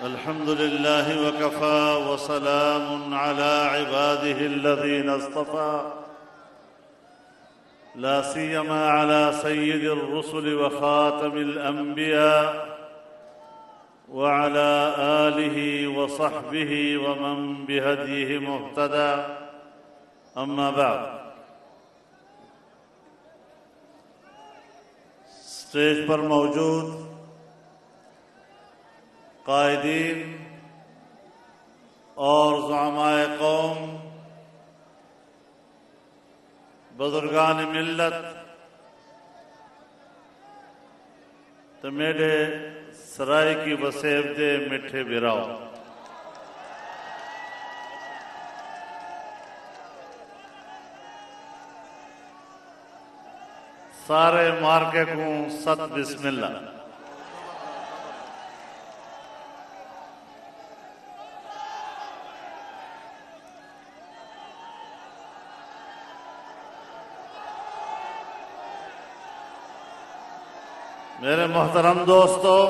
अल्हम्दुलिल्लाह वकफ़ा वसलामुन अला इबादिहिल्लज़ीन इस्तफ़ा ला सियमा अला सय्यिदिर रुसुलि व ख़ातमिल अंबिया व अला आलिहि व सहबिहि व मन बिहदीहि मुहतदा अम्मा बाद। स्टेज पर मौजूद कायदीन और ज़ुअमाए कौम, बुजुर्गान मिल्लत, तो मेरे सराय की वसेब दे मिठे बिराओ। सारे मार्के को सत बिस्मिल्लाह। मेरे मोहतरम दोस्तों,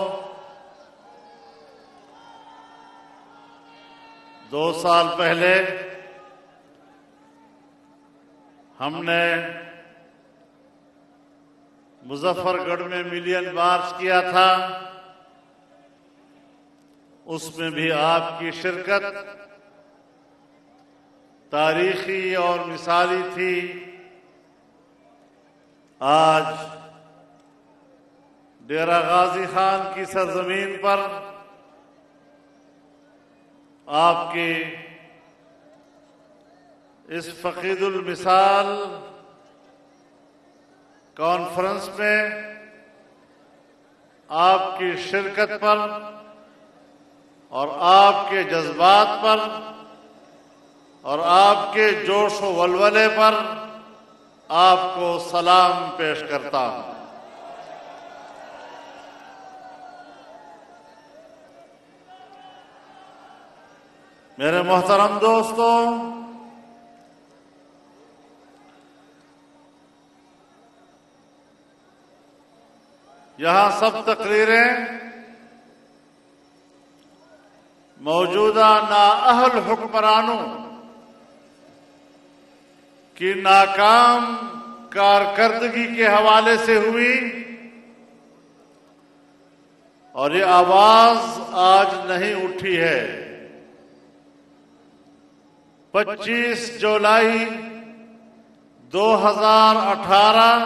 2 साल पहले हमने मुजफ्फरगढ़ में मिलियन मार्च किया था। उसमें भी आपकी शिरकत तारीखी और मिसाली थी। आज डेरा गाजी खान की सरजमीन पर आपकी इस फकीदुल मिसाल कॉन्फ्रेंस में आपकी शिरकत पर और आपके जज्बात पर और आपके जोश व वलवले पर आपको सलाम पेश करता हूं। मेरे मोहतरम दोस्तों, यहां सब तकरीरें मौजूदा नाअहल हुक्मरानों की नाकाम कारकर्दगी के हवाले से हुई और ये आवाज आज नहीं उठी है। 25 जुलाई 2018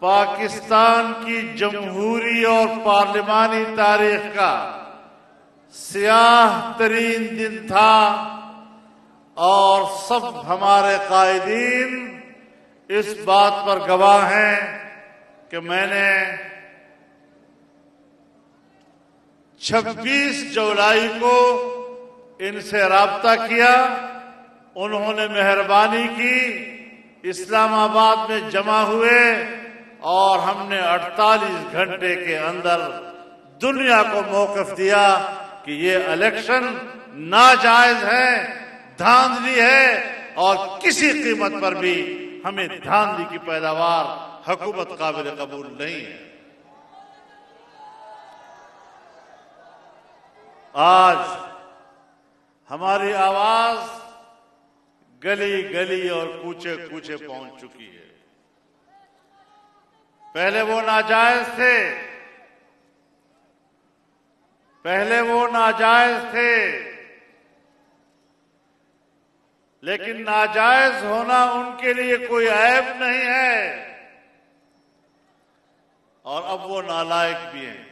पाकिस्तान की जमहूरी और पार्लिमानी तारीख का स्याह तरीन दिन था और सब हमारे कायदीन इस बात पर गवाह हैं कि मैंने 26 जुलाई को इनसे राब्ता किया। उन्होंने मेहरबानी की, इस्लामाबाद में जमा हुए और हमने 48 घंटे के अंदर दुनिया को मौक़िफ़ दिया कि ये इलेक्शन नाजायज है, धांधली है और किसी कीमत पर भी हमें धांधली की पैदावार हुकूमत काबिल कबूल नहीं है। आज हमारी आवाज गली गली और कूचे कूचे पहुंच चुकी है। पहले वो नाजायज थे, लेकिन नाजायज होना उनके लिए कोई ऐब नहीं है और अब वो नालायक भी हैं।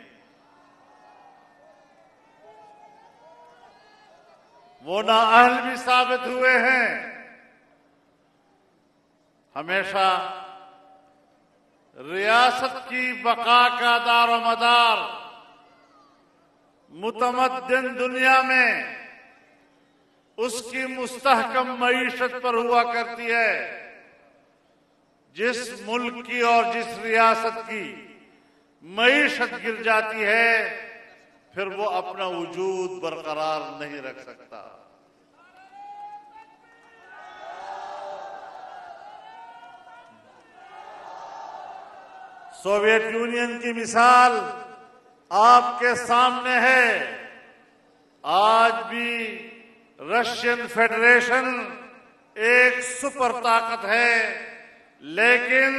वो नाअहल भी साबित हुए हैं। हमेशा रियासत की बका का दारोमदार मुतमद्दिन दुनिया में उसकी मुस्तहकम मईशत पर हुआ करती है। जिस मुल्क की और जिस रियासत की मईशत गिर जाती है, फिर वो अपना वजूद बरकरार नहीं रख सकता। सोवियत यूनियन की मिसाल आपके सामने है। आज भी रशियन फेडरेशन एक सुपर ताकत है, लेकिन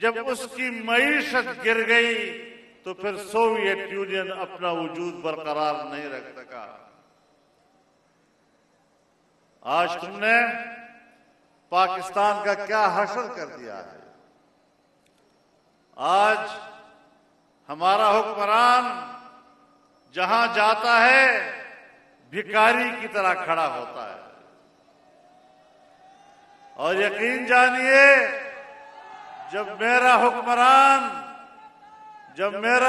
जब उसकी मईशत गिर गई तो फिर सोवियत यूनियन अपना वजूद बरकरार नहीं रख सका। आज तुमने पाकिस्तान का क्या हशर कर दिया है। आज हमारा हुक्मरान जहां जाता है भिखारी की तरह खड़ा होता है। और यकीन जानिए, जब मेरा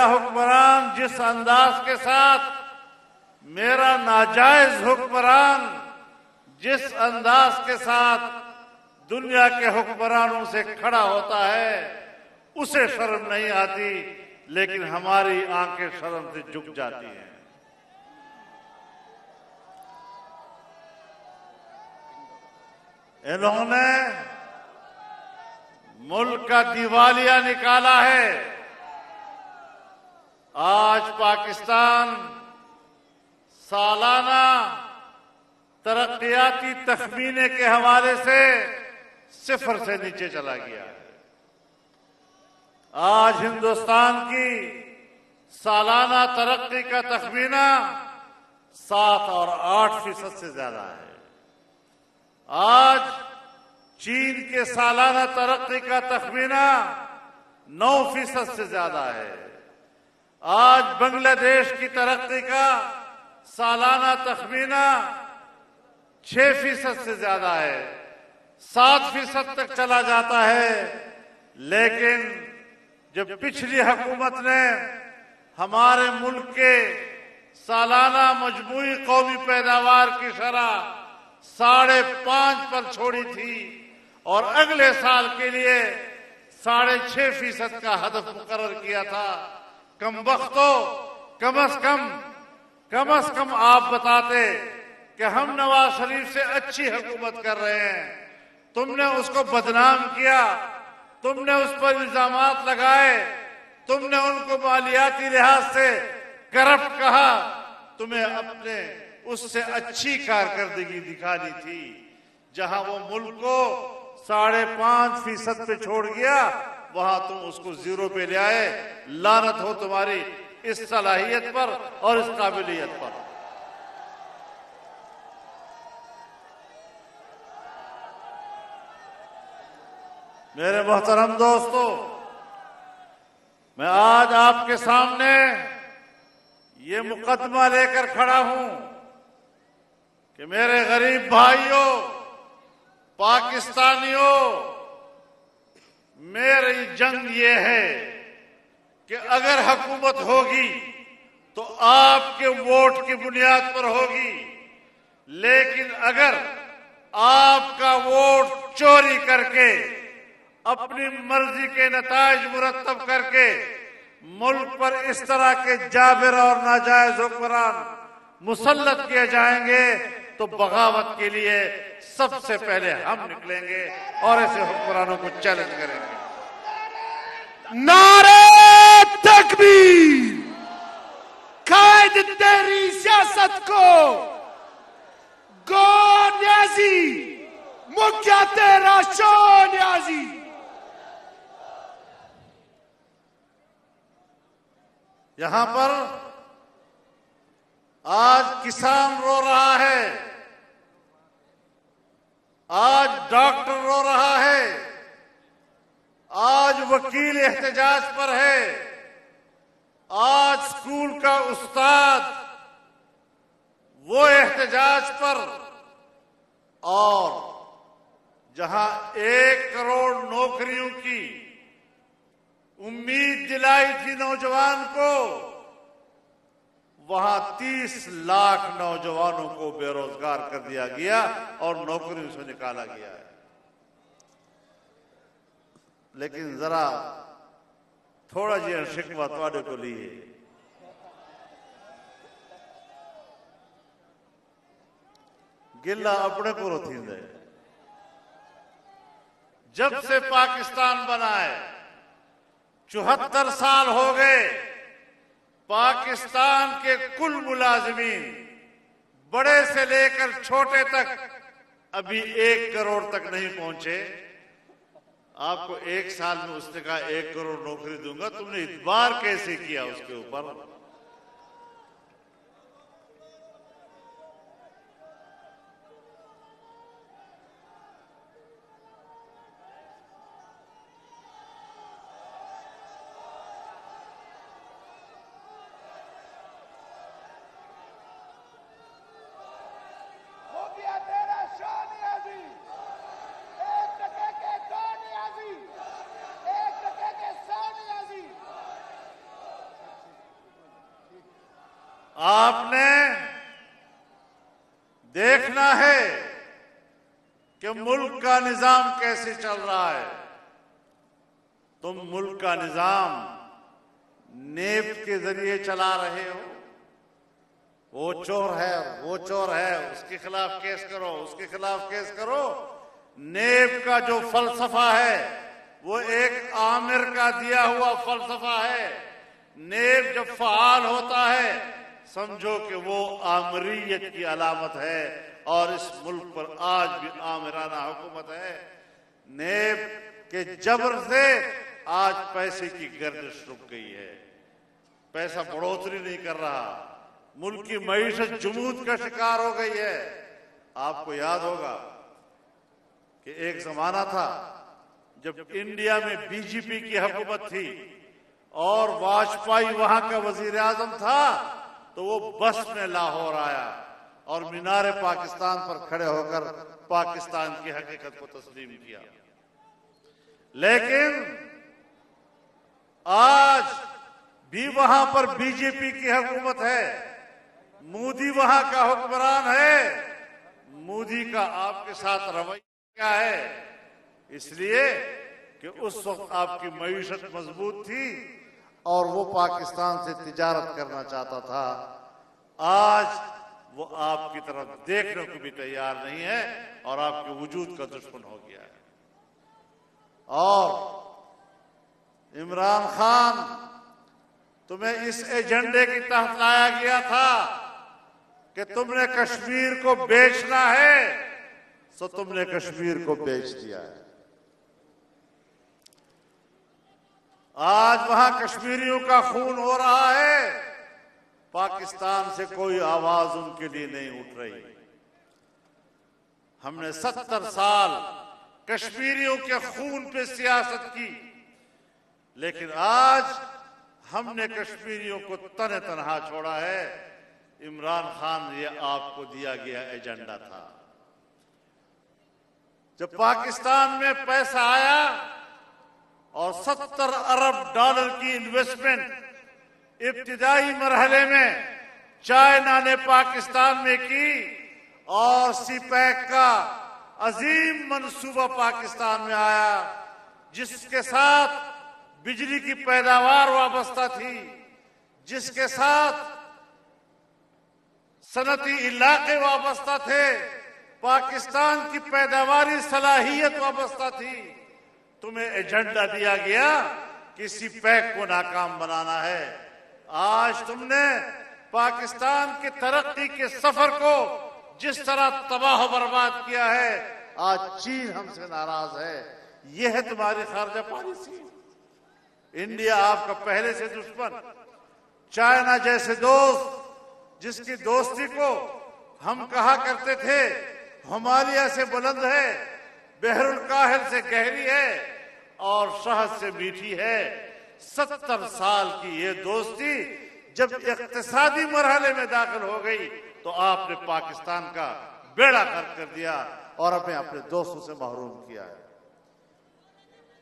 हुक्मरान जिस अंदाज के साथ, मेरा नाजायज हुक्मरान जिस अंदाज के साथ दुनिया के हुक्मरानों से खड़ा होता है, उसे शर्म नहीं आती, लेकिन हमारी आंखें शर्म से झुक जाती हैं। इन्होंने मुल्क का दिवालिया निकाला है। आज पाकिस्तान सालाना तरक्याती तखमीने के हवाले से 0 से नीचे चला गया है। आज हिंदुस्तान की सालाना तरक्की का तखमीना 7 और 8% से ज्यादा है। आज चीन के सालाना तरक्की का तखमीना 9% से ज्यादा है। आज बांग्लादेश की तरक्की का सालाना तखमीना 6% से ज्यादा है, 7% तक चला जाता है। लेकिन जब पिछली हुकूमत ने हमारे मुल्क के सालाना मजमूई कौमी पैदावार की शरह 5.5 पर छोड़ी थी और अगले साल के लिए 6.5% का हदफ मुकर्रर किया था, कम अज कम आप बताते कि हम नवाज शरीफ से अच्छी हुकूमत कर रहे हैं। तुमने उसको बदनाम किया, तुमने उस पर इल्जामात लगाए, तुमने उनको मालियाती लिहाज से करप्ट कहा। तुम्हें अपने उससे अच्छी कारकर्दगी दिखानी थी। जहां वो मुल्क को 5.5% पे छोड़ गया, वहां तुम उसको 0 पे ले आए। लानत हो तुम्हारी इस सलाहियत पर और इस काबिलियत पर। मेरे मोहतरम दोस्तों, मैं आज आपके सामने ये मुकदमा लेकर खड़ा हूं कि मेरे गरीब भाइयों, पाकिस्तानियों, मेरी जंग ये है कि अगर हुकूमत होगी तो आपके वोट की बुनियाद पर होगी, लेकिन अगर आपका वोट चोरी करके, अपनी मर्जी के नताइज मुरत्तब करके मुल्क पर इस तरह के जाबिर और नाजायज हुक्मरान मुसल्लत किए जाएंगे तो बगावत के लिए सबसे पहले हम निकलेंगे और ऐसे हुक्मरानों को चैलेंज करेंगे। नारे तकबीर! कायद तेरी सियासत को गो न्याजी, मुख्य तेरा शो न्याजी। यहां पर आज किसान रो रहा है, आज डॉक्टर रो रहा है, आज वकील एहतजाज पर है, आज स्कूल का उस्ताद वो एहतजाज पर। और जहां 1 करोड़ नौकरियों की उम्मीद दिलाई थी नौजवान को, वहां 30 लाख नौजवानों को बेरोजगार कर दिया गया और नौकरियों से निकाला गया है। लेकिन जरा थोड़ा जिहा शिकवा तुहाडे को लिए गिला अपने को थींदे। जब से पाकिस्तान बना है 74 साल हो गए, पाकिस्तान के कुल मुलाजिमीन बड़े से लेकर छोटे तक अभी 1 करोड़ तक नहीं पहुंचे। आपको 1 साल में उसने कहा 1 करोड़ नौकरी दूंगा, तुमने इतबार कैसे किया उसके ऊपर? आपने देखना है कि मुल्क का निजाम कैसे चल रहा है। तुम मुल्क का निजाम नेफ्ट के जरिए चला रहे हो। वो चोर है, वो चोर है, उसके खिलाफ केस करो, उसके खिलाफ केस करो। नेफ्ट का जो फलसफा है वो एक आमिर का दिया हुआ फलसफा है। नेफ्ट जब फाल होता है समझो कि वो आमरीयत की अलामत है और इस मुल्क पर आज भी आमिराना हुकूमत है। नेफ्ट के जबर से आज पैसे की गर्दिश रुक गई है, पैसा बढ़ोतरी नहीं कर रहा, मुल्क की मईशत जमूद का शिकार हो गई है। आपको याद होगा कि एक जमाना था जब इंडिया में बीजेपी की हुकूमत थी और वाजपेयी वहां का वजीर आजम था, तो वो बस में लाहौर आया और मीनार पाकिस्तान पर खड़े होकर पाकिस्तान की हकीकत को तस्लीम किया। लेकिन आज भी वहां पर बीजेपी की हुकूमत है, मोदी वहां का हुक्मरान है। मोदी का आपके साथ रवैया क्या है? इसलिए कि उस वक्त आपकी मईशत मजबूत थी और वो पाकिस्तान से तिजारत करना चाहता था। आज वो आपकी तरफ देखने को भी तैयार नहीं है और आपके वजूद का दुश्मन हो गया है। और इमरान खान, तुम्हें इस एजेंडे के तहत लाया गया था कि तुमने कश्मीर को बेचना है, तो तुमने कश्मीर को बेच दिया है। आज वहां कश्मीरियों का खून हो रहा है, पाकिस्तान से कोई आवाज उनके लिए नहीं उठ रही। हमने 70 साल कश्मीरियों के खून पे सियासत की, लेकिन आज हमने कश्मीरियों को तने तनहा छोड़ा है। इमरान खान, ये आपको दिया गया एजेंडा था। जब पाकिस्तान में पैसा आया और 70 अरब डॉलर की इन्वेस्टमेंट इब्तिदाई मरहले में चाइना ने पाकिस्तान में की और सीपैक का अजीम मंसूबा पाकिस्तान में आया, जिसके साथ बिजली की पैदावार वाबस्ता थी, जिसके साथ सनती इलाके वाबस्ता थे, पाकिस्तान की पैदावारी सलाहियत वाबस्ता थी। तुम्हें एजेंडा दिया गया कि सीपैक को नाकाम बनाना है। आज तुमने पाकिस्तान की तरक्की के सफर को जिस तरह तबाह बर्बाद किया है, आज चीन हमसे नाराज है। यह है तुम्हारी खारजा पॉलिसी। इंडिया आपका पहले से दुश्मन, चाइना जैसे दोस्त जिसकी दोस्ती को हम कहा करते थे हिमालय से बुलंद है, बहरुल काहिल से गहरी है और शहद से मीठी है। 70 साल की ये दोस्ती जब इक्तिसादी मरहले में दाखिल हो गई तो आपने पाकिस्तान का बेड़ा गर्क कर दिया और हमें अपने दोस्तों से महरूम किया है।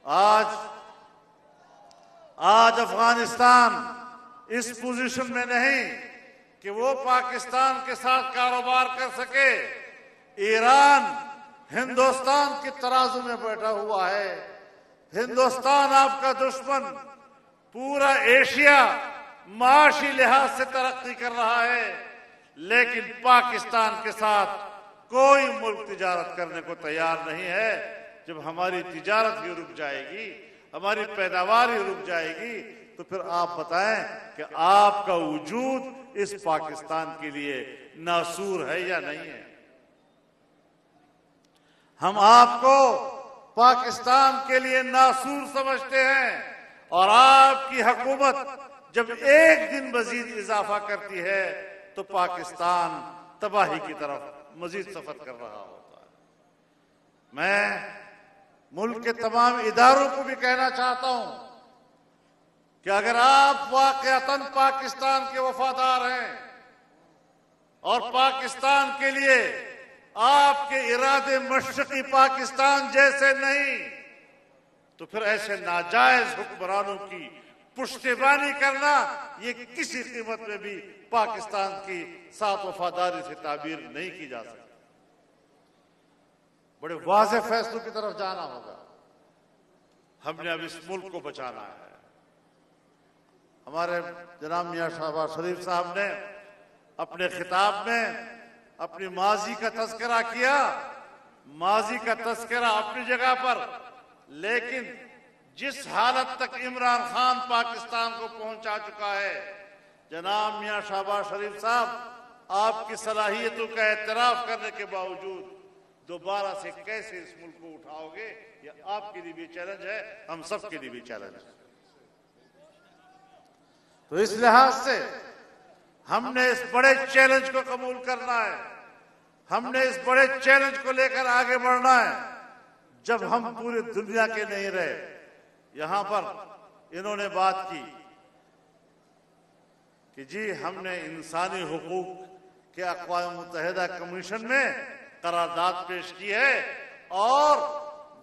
आज अफगानिस्तान इस पोजीशन में नहीं कि वो पाकिस्तान के साथ कारोबार कर सके। ईरान हिंदुस्तान की तराजू में बैठा हुआ है। हिंदुस्तान आपका दुश्मन, पूरा एशिया माशी लिहाज से तरक्की कर रहा है, लेकिन पाकिस्तान के साथ कोई मुल्क तिजारत करने को तैयार नहीं है। जब हमारी तिजारत ही रुक जाएगी, हमारी पैदावार ही रुक जाएगी, तो तो फिर आप बताएं कि आपका वजूद इस पाकिस्तान के लिए नासूर है या नहीं है। हम आपको पाकिस्तान के लिए नासूर समझते हैं और आपकी हुकूमत जब एक दिन मजीद इजाफा करती है तो पाकिस्तान तबाही की तरफ मजीद सफर कर रहा होता है। मैं मुल्क के तमाम इदारों को भी कहना चाहता हूं कि अगर आप वाकईतन पाकिस्तान के वफादार हैं और पाकिस्तान के लिए आपके इरादे मशरकी पाकिस्तान जैसे नहीं, तो फिर ऐसे नाजायज हुक्मरानों की पुश्तैबानी करना ये किसी कीमत में भी पाकिस्तान की साथ वफादारी से ताबीर नहीं की जा सकती। बड़े वाज़ेह फैसलों की तरफ जाना होगा। हमने अब इस मुल्क को बचाना है। हमारे जनाब मियां शहबाज शरीफ साहब ने अपने खिताब में अपनी माजी का तज़किरा किया। माजी का तज़किरा अपनी जगह पर, लेकिन जिस हालत तक इमरान खान पाकिस्तान को पहुंचा चुका है, जनाब मियां शहबाज शरीफ साहब आपकी सलाहियतों का एतराफ करने के बावजूद दोबारा से कैसे इस मुल्क को उठाओगे, ये आपके लिए भी चैलेंज है, हम सब के लिए भी चैलेंज है। तो इस लिहाज से हमने इस बड़े चैलेंज को कबूल करना है। हमने इस बड़े चैलेंज को लेकर आगे बढ़ना है। जब हम पूरी दुनिया के नहीं रहे, यहां पर इन्होंने बात की कि जी हमने इंसानी हुकूक के अक़वाम मुत्तहिदा कमीशन में करारदाद पेश की है और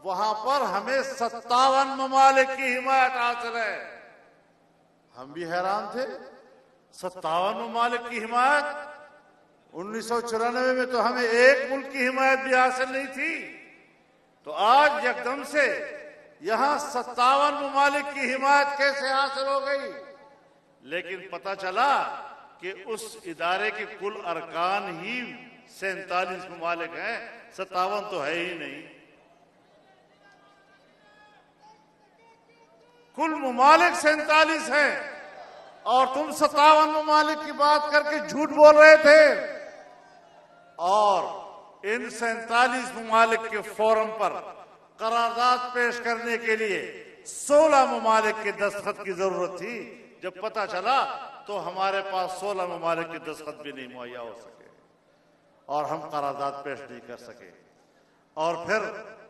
वहां पर हमें 57 ममालिक की हिमायत हासिल है। हम भी हैरान थे, 57 ममालिक की हिमायत। 1994 में तो हमें एक मुल्क की हिमायत भी हासिल नहीं थी, तो आज एकदम से यहां 57 ममालिक की हिमायत कैसे हासिल हो गई। लेकिन पता चला कि उस इदारे के कुल अरकान ही 47 ममालिक हैं, 57 तो है ही नहीं। कुल ममालिक 47 हैं और तुम 57 ममालिक की बात करके झूठ बोल रहे थे। और इन 47 ममालिक के फोरम पर करारदाद पेश करने के लिए 16 ममालिक के दस्तखत की जरूरत थी। जब पता चला तो हमारे पास 16 ममालिक के दस्तखत भी नहीं मुहैया हो सके और हम करारदाद पेश नहीं कर सके। और फिर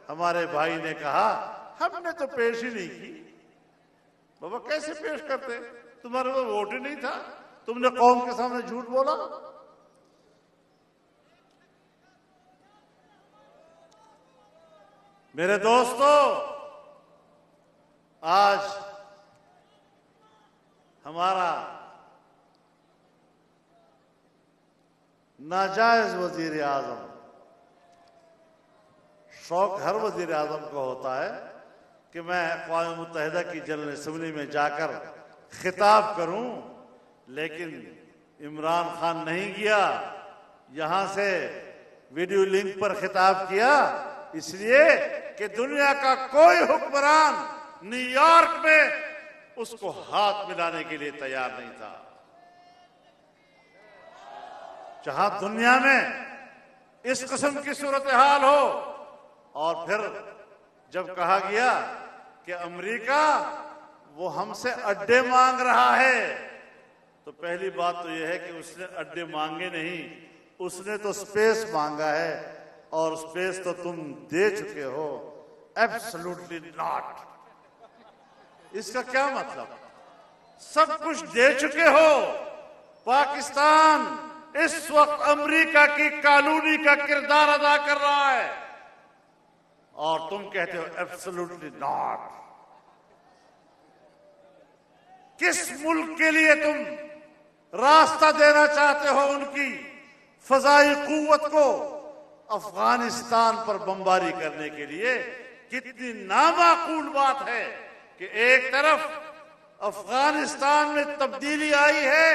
हमारे भाई ने कहा हमने तो पेश ही नहीं की। बाबा कैसे पेश करते, तुम्हारे को वोट ही नहीं था, तुमने कौम के सामने झूठ बोला। मेरे दोस्तों, आज हमारा नाजायज वजीर आजम, शौक हर वजीर आजम को होता है कि मैं अक़वाम मुत्तहिदा की जनरल असम्बली में जाकर खिताब करूं, लेकिन इमरान खान नहीं किया। यहां से वीडियो लिंक पर खिताब किया, इसलिए कि दुनिया का कोई हुक्मरान न्यूयॉर्क में उसको हाथ मिलाने के लिए तैयार नहीं था। जहां दुनिया में इस किस्म की सूरत हाल हो और फिर जब कहा गया कि अमेरिका वो हमसे अड्डे मांग रहा है, तो पहली बात तो यह है कि उसने अड्डे मांगे नहीं, उसने तो स्पेस मांगा है और स्पेस तो तुम दे चुके हो। Absolutely not. इसका क्या मतलब? सब कुछ दे चुके हो। पाकिस्तान इस वक्त अमेरिका की कॉलोनी का किरदार अदा कर रहा है और तुम कहते हो एब्सोल्युटली नॉट। किस मुल्क के लिए तुम रास्ता देना चाहते हो उनकी फजाई कुव्वत को अफगानिस्तान पर बमबारी करने के लिए? कितनी नामाकूल बात है कि एक तरफ अफगानिस्तान में तब्दीली आई है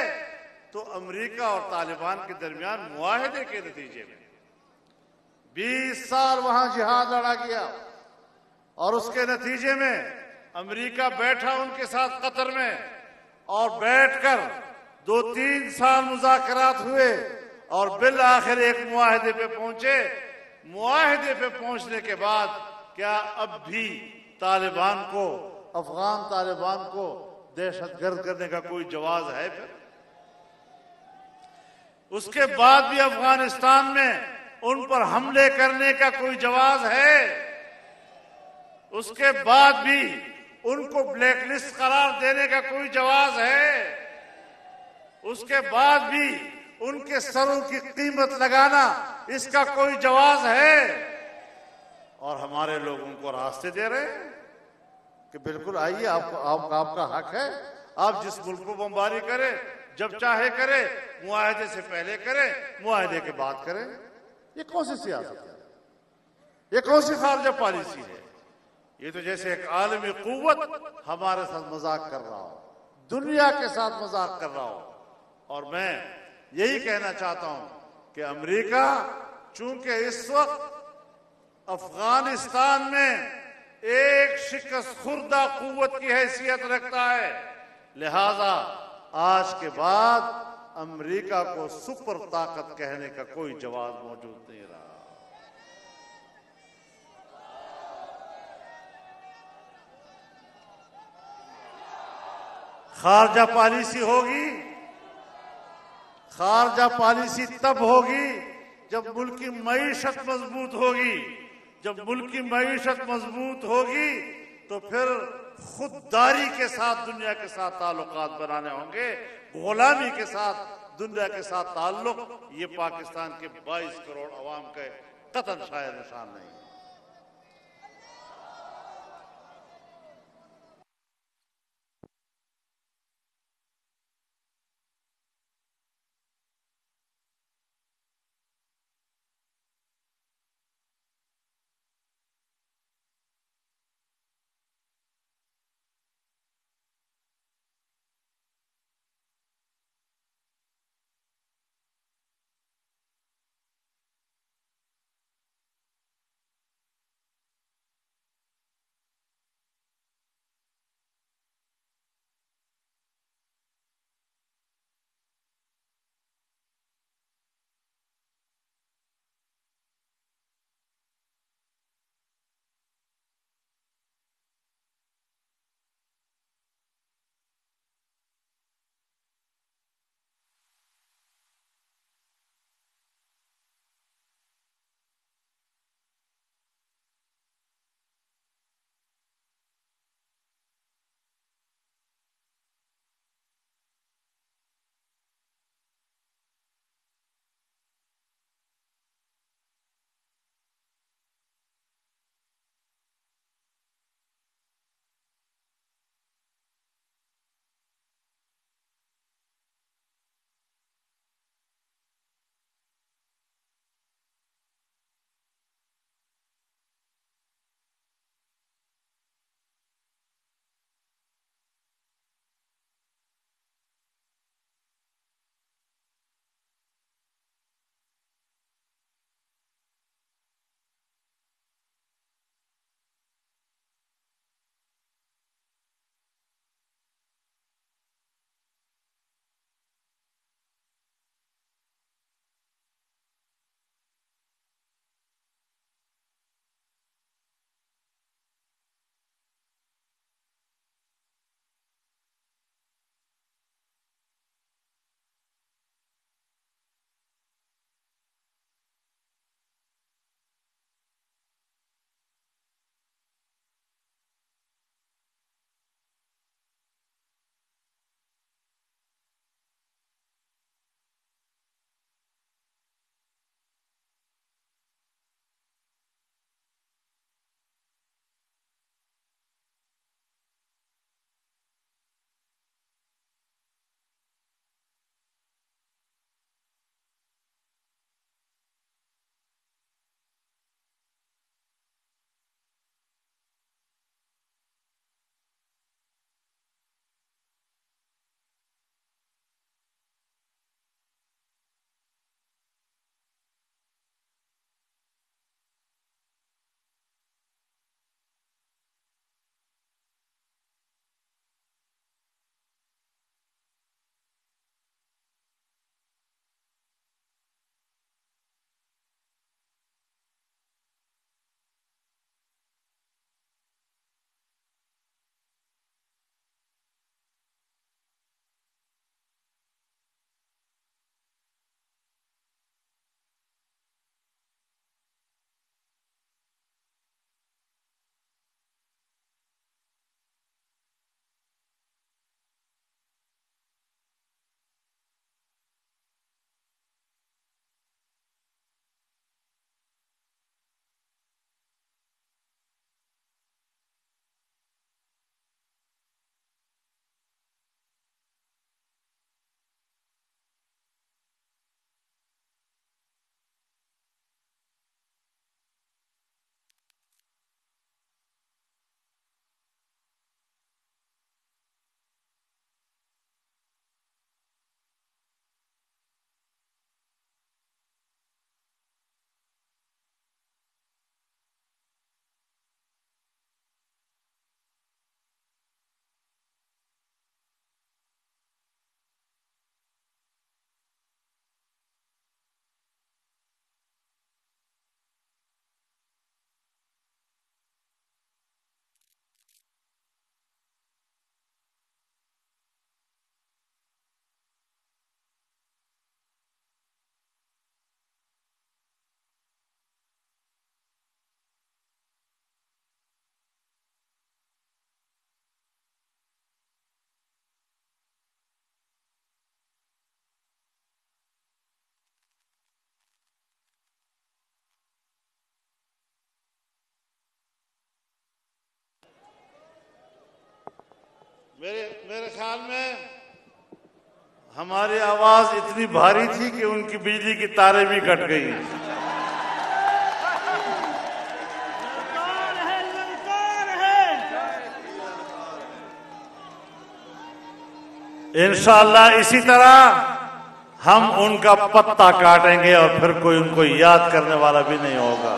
तो अमेरिका और तालिबान के दरमियान मुआहदे के नतीजे में 20 साल वहां जिहाद लड़ा गया और उसके नतीजे में अमेरिका बैठा उनके साथ कतर में और बैठकर 2-3 साल मुज़ाकरात हुए और बिल आखिर एक मुआहदे पे पहुंचे। मुआहदे पे पहुंचने के बाद क्या अब भी तालिबान को, अफगान तालिबान को दहशतगर्द करने का कोई जवाज है? फिर उसके बाद भी अफगानिस्तान में उन पर हमले करने का कोई जवाज है? उसके बाद भी उनको ब्लैकलिस्ट करार देने का कोई जवाज है? उसके बाद भी उनके सरों की कीमत लगाना, इसका कोई जवाज है? और हमारे लोग उनको रास्ते दे रहे हैं कि बिल्कुल आइए, आपका हक है, आप जिस मुल्क को बमबारी करें, जब चाहे करे, मुआहदे से पहले करे, मुआहदे के बाद करे। ये कौन सी सियासत है? ये कौन सी खारजा पॉलिसी है? ये तो जैसे एक आलमी कुव्वत हमारे साथ मजाक कर रहा हो, दुनिया के साथ मजाक कर रहा हो। और मैं यही कहना चाहता हूं कि अमेरिका चूंकि इस वक्त अफगानिस्तान में एक शिकस्त खुर्दा कुव्वत की हैसियत रखता है, लिहाजा आज के बाद अमेरिका को सुपर ताकत कहने का कोई जवाब मौजूद नहीं रहा। खारजा पॉलिसी होगी, खारजा पॉलिसी तब होगी जब मुल्क की मईशत मजबूत होगी। जब मुल्क की मईशत मजबूत होगी तो फिर खुददारी के साथ दुनिया के साथ ताल्लुकात बनाने होंगे, गुलामी के साथ दुनिया के साथ ताल्लुक। ये पाकिस्तान के 22 करोड़ अवाम के कतन शायद निशान नहीं। मेरे ख्याल में हमारी आवाज इतनी भारी थी कि उनकी बिजली की तारें भी कट गई। इंशाअल्लाह इसी तरह हम उनका पत्ता काटेंगे और फिर कोई उनको याद करने वाला भी नहीं होगा।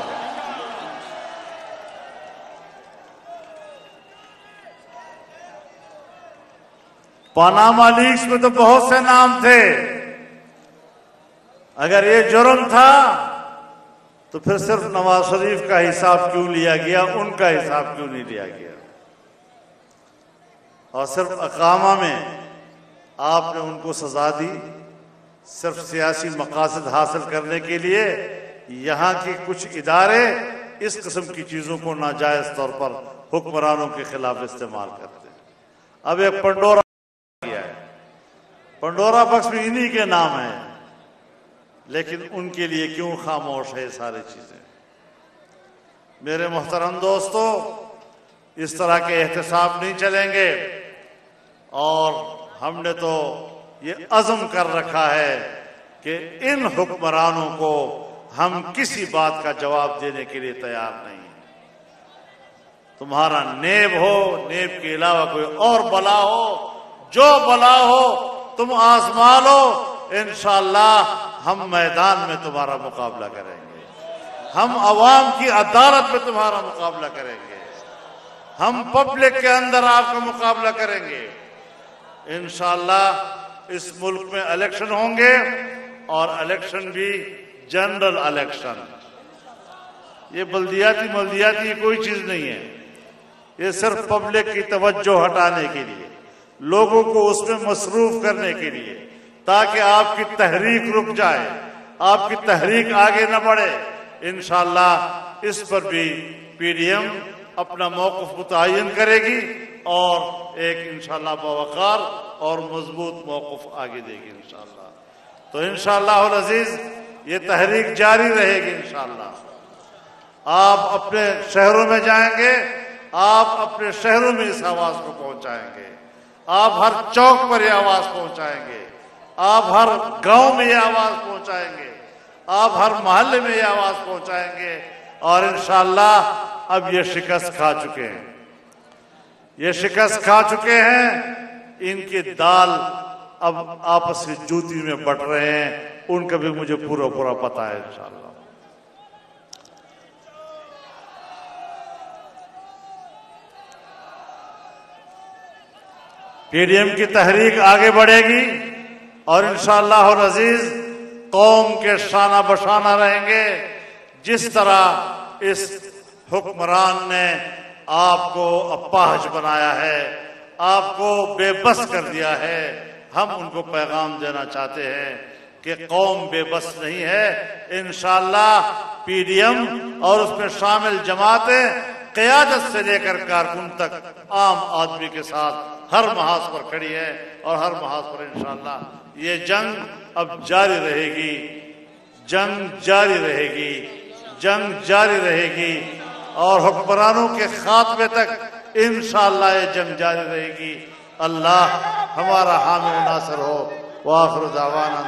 पनामा लीक्स में तो बहुत से नाम थे। अगर ये जुर्म था तो फिर सिर्फ नवाज शरीफ का हिसाब क्यों लिया गया, उनका हिसाब क्यों नहीं लिया गया? और सिर्फ अकामा में आपने उनको सजा दी सिर्फ सियासी मकासद हासिल करने के लिए। यहां के कुछ इदारे इस किस्म की चीजों को नाजायज तौर पर हुक्मरानों के खिलाफ इस्तेमाल करते हैं। अब एक पंडोरा किया है, पंडोरा बक्स में इन्हीं के नाम है, लेकिन उनके लिए क्यों खामोश है सारी चीजें? मेरे मोहतरम दोस्तों, इस तरह के एहतसाब नहीं चलेंगे और हमने तो ये अज़म कर रखा है कि इन हुक्मरानों को हम किसी बात का जवाब देने के लिए तैयार नहीं हैं। तुम्हारा नेब हो, नेब के अलावा कोई और बला हो, जो बला हो तुम आजमा लो, इंशाअल्लाह हम मैदान में तुम्हारा मुकाबला करेंगे। हम अवाम की अदालत में तुम्हारा मुकाबला करेंगे। हम पब्लिक के अंदर आपका मुकाबला करेंगे। इंशाअल्लाह इस मुल्क में इलेक्शन होंगे और इलेक्शन भी जनरल इलेक्शन। ये बल्दियाती कोई चीज नहीं है। ये सिर्फ पब्लिक की तवज्जो हटाने के लिए, लोगों को उसमें मसरूफ करने के लिए, ताकि आपकी तहरीक रुक जाए, आपकी तहरीक आगे न बढ़े। इंशाअल्लाह इस पर भी पीडीएम अपना मौक़िफ़ मुतय्यन करेगी और एक इंशाअल्लाह बावकार और मजबूत मौक़िफ़ आगे देगी इंशाअल्लाह। तो इंशाअल्लाह अज़ीज़ ये तहरीक जारी रहेगी इंशाअल्लाह। आप अपने शहरों में जाएंगे, आप अपने शहरों में इस आवाज को पहुंचाएंगे, आप हर चौक पर ये आवाज पहुंचाएंगे, आप हर गांव में ये आवाज पहुंचाएंगे, आप हर मोहल्ले में ये आवाज पहुंचाएंगे। और इंशाअल्लाह अब ये शिकस्त खा चुके हैं, ये शिकस्त खा चुके हैं। इनके दाल अब आपस में जूती में बट रहे हैं, उनका भी मुझे पूरा पता है इंशाअल्लाह। पीडीएम की तहरीक आगे बढ़ेगी और इंशाअल्लाह अज़ीज़ कौम के शाना बशाना रहेंगे। जिस तरह इस हुक्मरान ने आपको अपाहज बनाया है, आपको बेबस कर दिया है, हम उनको पैगाम देना चाहते हैं कि कौम बेबस नहीं है। इंशाअल्लाह पीडीएम और उसमें शामिल जमातें क़यादत से लेकर कारकुन तक आम आदमी के साथ हर महाज पर खड़ी है और हर महाज पर इंशाअल्लाह ये जंग अब जारी रहेगी, जंग जारी रहेगी, जंग जारी रहेगी और हुक्मरानों के खात्मे तक इंशाअल्लाह ये जंग जारी रहेगी। अल्लाह हमारा हामी नासिर हो। व आखिर दावाना।